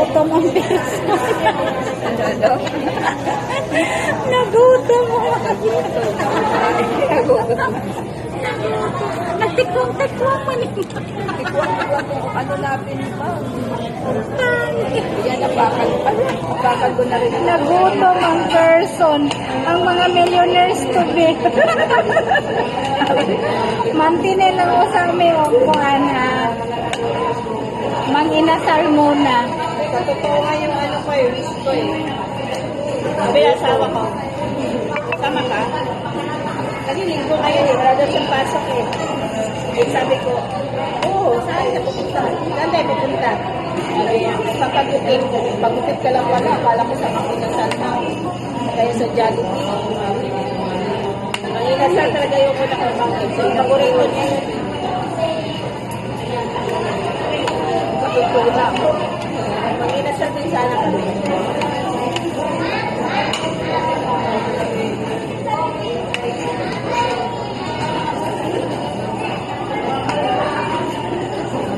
Nagutom ang person. Nagutom mo. Nagtikwang-tikwang mo niya. Ano napin ba? Yan ang bakal ko na rin. Nagutom ang person. Ang mga millionaires to be. Mantinin lang ko sa amin o kung mang-inasal muna. Sa totoo nga yung ano ko eh, wish ko eh. Sabi yung asawa ko, sama ka? Kasi linggo ngayon eh, wala daw siyang pasok eh. Eh sabi ko, oo, saan ka pupunta? Saan tayo pupunta? Pag-upit ka lang wala, akala ko sa makinasal na. Kaya sa Jollibee. Ang inasal talaga yung ko nakabangkit. So, paborito niya yun. Pag-upit lang. Ang inasal din sana kami.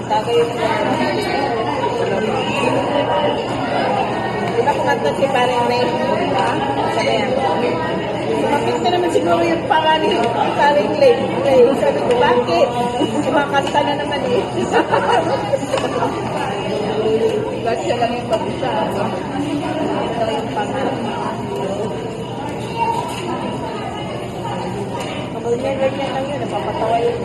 Tagay yung diba kumantot si Parang Ray? Ha? Sabi yan. Sumapit na naman siguro yung pangalan ni Parang Ray. Sabi ko, bakit? Kumakanta na naman eh. Bakit siya lang yung pag-isa? Ito yung pangalan. Ganyan lang yun. Napapatawa yun.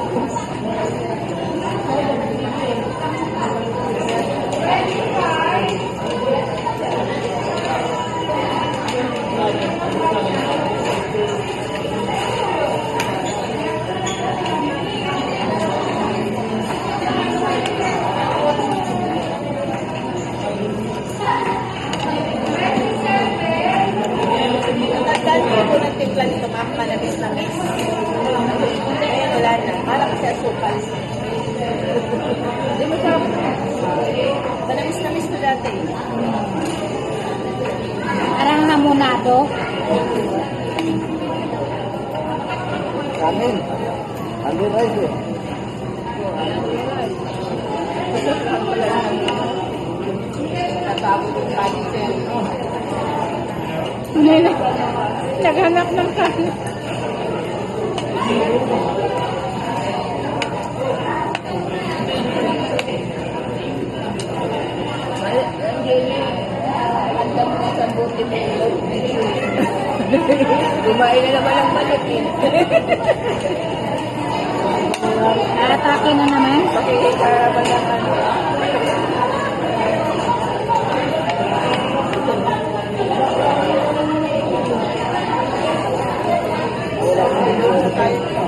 Nagdaan ko ng timpla nito, manamis na miss. Ngayon wala na. Parang kasi asukal. Hindi mo siya manamis na miss na dati. Parang hamonado. Amin. Amin rice eh. Natapos yung kanin ko yan. Naghanap ng kanin. Kumain na naman ang manok eh. Atake na naman. Pakikikaraman naman. Wala